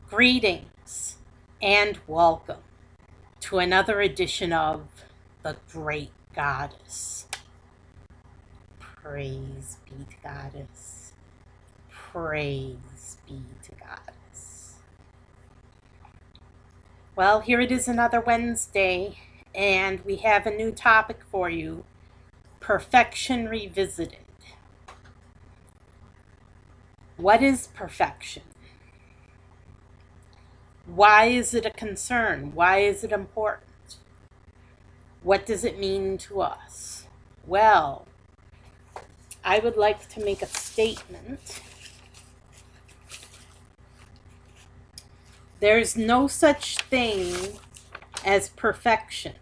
Greetings and welcome to another edition of The Great Goddess. Praise be to Goddess. Praise be to Goddess. Well, here it is, another Wednesday, and we have a new topic for you: Perfection Revisited. What is perfection? Why is it a concern? Why is it important? What does it mean to us? Well, I would like to make a statement. There's no such thing as perfection.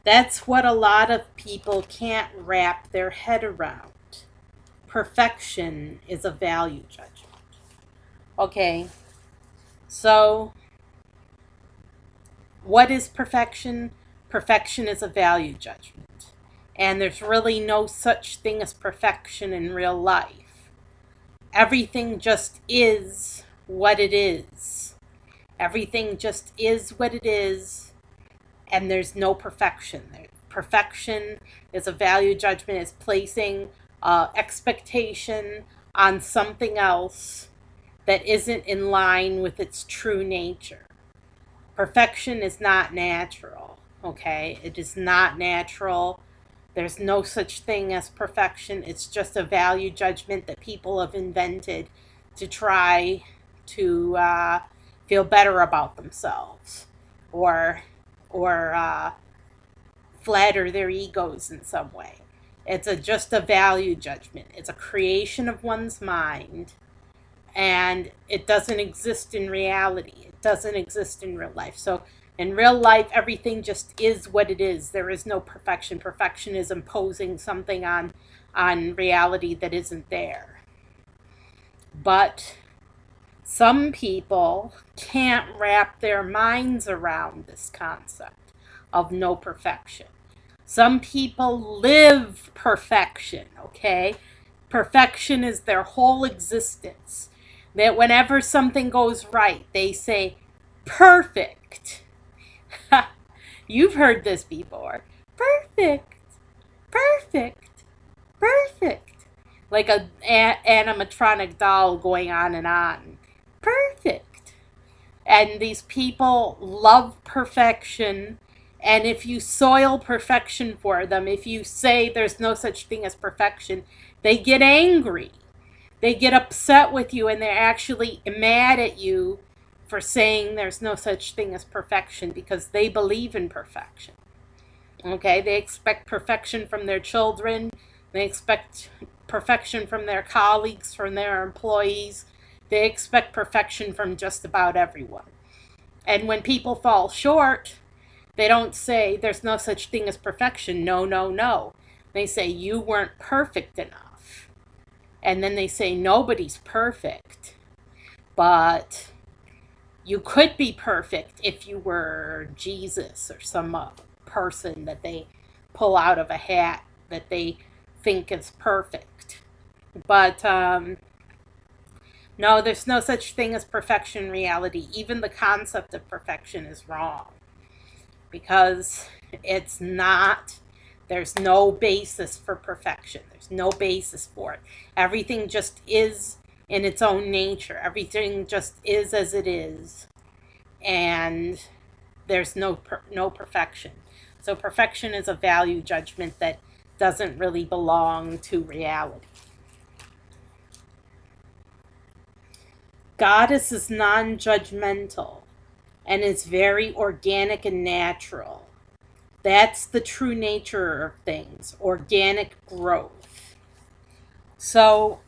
That's what a lot of people can't wrap their head around. Perfection is a value judgment. Okay, so what is perfection? Perfection is a value judgment. And there's really no such thing as perfection in real life. Everything just is what it is. Everything just is what it is, and there's no perfection there. Perfection is a value judgment, is placing expectation on something else that isn't in line with its true nature. Perfection is not natural, okay? It is not natural. There's no such thing as perfection. It's just a value judgment that people have invented to try to feel better about themselves or flatter their egos in some way. It's just a value judgment. It's a creation of one's mind, and it doesn't exist in reality. It doesn't exist in real life. So in real life, everything just is what it is. There is no perfection. Perfection is imposing something on reality that isn't there. But some people can't wrap their minds around this concept of no perfection. Some people live perfection, okay? Perfection is their whole existence. That whenever something goes right, they say, perfect. You've heard this before. Perfect, perfect, perfect. Like an animatronic doll going on and on. Perfect. And these people love perfection. And if you soil perfection for them, if you say there's no such thing as perfection, they get angry. They get upset with you, and they're actually mad at you for saying there's no such thing as perfection, because they believe in perfection. Okay, they expect perfection from their children. They expect perfection from their colleagues, from their employees. They expect perfection from just about everyone. And when people fall short, they don't say there's no such thing as perfection. No, no, no. They say you weren't perfect enough. And then they say nobody's perfect. But you could be perfect if you were Jesus or some person that they pull out of a hat that they think is perfect. But no, there's no such thing as perfection in reality. Even the concept of perfection is wrong, because it's not. There's no basis for perfection. There's no basis for it. Everything just is in its own nature. Everything just is as it is, and there's no perfection. So perfection is a value judgment that doesn't really belong to reality. Goddess is non-judgmental and is very organic and natural. That's the true nature of things, organic growth. So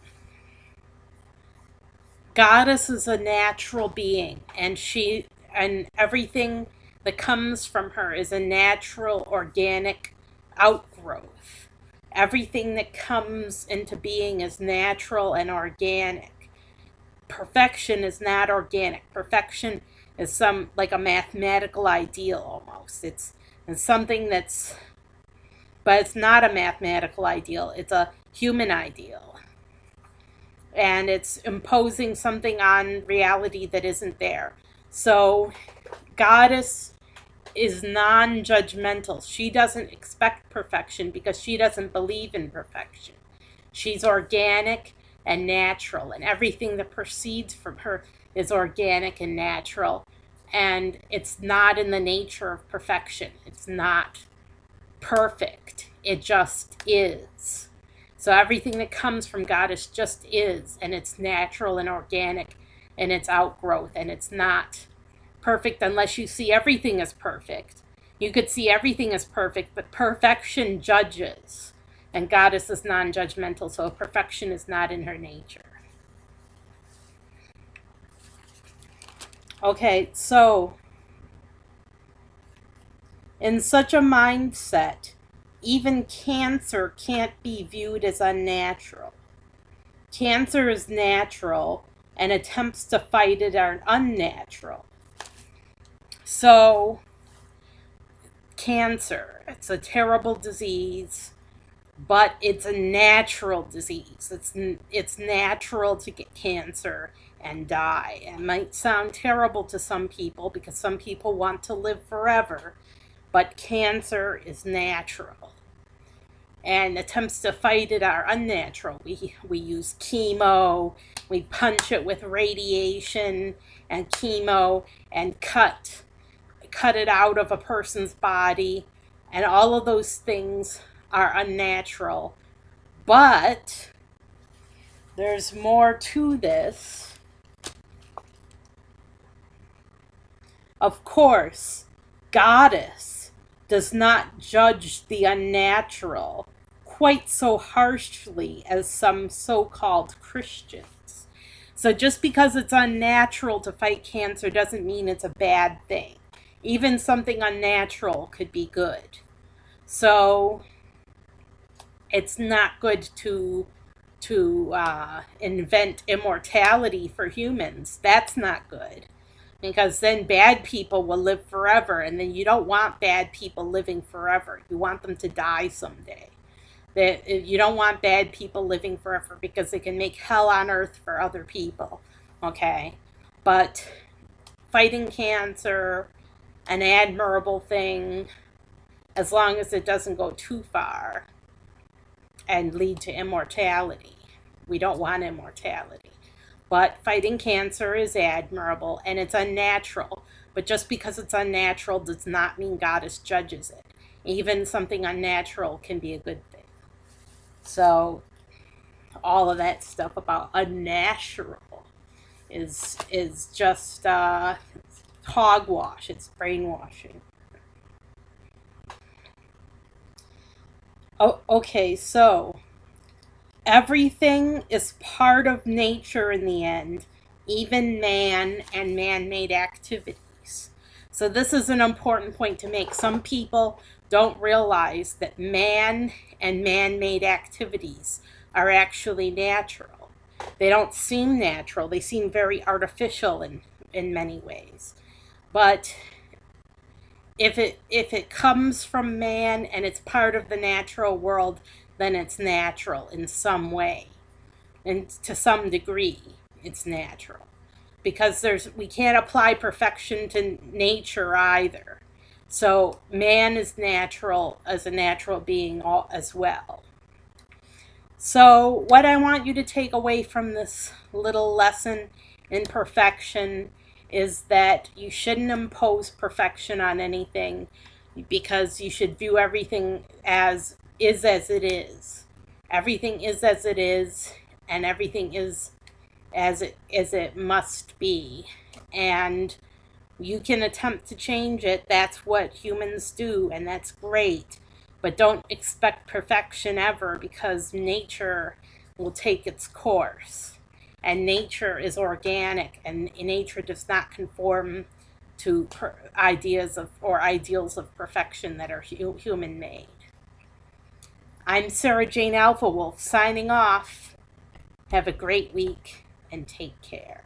Goddess is a natural being, and everything that comes from her is a natural, organic outgrowth. Everything that comes into being is natural and organic. Perfection is not organic. Perfection is like a mathematical ideal almost. It's something but it's not a mathematical ideal. It's a human ideal. and it's imposing something on reality that isn't there. So Goddess is non-judgmental. She doesn't expect perfection because she doesn't believe in perfection. She's organic and natural, and everything that proceeds from her is organic and natural, and it's not in the nature of perfection. It's not perfect. It just is. So everything that comes from Goddess just is, and it's natural and organic, and it's outgrowth, and it's not perfect unless you see everything as perfect. You could see everything as perfect, but perfection judges, and Goddess is non-judgmental, so perfection is not in her nature. Okay, so in such a mindset, even cancer can't be viewed as unnatural. Cancer is natural, and attempts to fight it are unnatural. So, cancer, it's a terrible disease, but it's a natural disease. It's natural to get cancer and die. It might sound terrible to some people because some people want to live forever, but cancer is natural. And attempts to fight it are unnatural. We use chemo, we punch it with radiation and chemo and cut it out of a person's body, and all of those things are unnatural. But there's more to this. Of course, Goddess does not judge the unnatural quite so harshly as some so-called Christians. So just because it's unnatural to fight cancer doesn't mean it's a bad thing. Even something unnatural could be good. So it's not good to invent immortality for humans. That's not good, because then bad people will live forever, and then you don't want bad people living forever. You want them to die someday. You don't want bad people living forever because they can make hell on earth for other people. Okay? But fighting cancer, an admirable thing, as long as it doesn't go too far and lead to immortality. We don't want immortality. But fighting cancer is admirable, and it's unnatural. But just because it's unnatural does not mean Goddess judges it. Even something unnatural can be a good thing. So all of that stuff about unnatural is just hogwash. It's brainwashing. Oh, okay, so everything is part of nature in the end, even man and man-made activities. So this is an important point to make. Some people don't realize that man and man-made activities are actually natural. They don't seem natural. They seem very artificial in many ways. But if it comes from man and it's part of the natural world, then it's natural in some way. And to some degree, it's natural. Because we can't apply perfection to nature either. So man is natural as a natural being as well. So what I want you to take away from this little lesson in perfection is that you shouldn't impose perfection on anything, because you should view everything as it is. Everything is as it is, and everything is as it must be. And you can attempt to change it. That's what humans do, and that's great. But don't expect perfection ever, because nature will take its course. And nature is organic, and nature does not conform to ideas or ideals of perfection that are human-made. I'm Sarah Jane Alpha Wolf signing off. Have a great week and take care.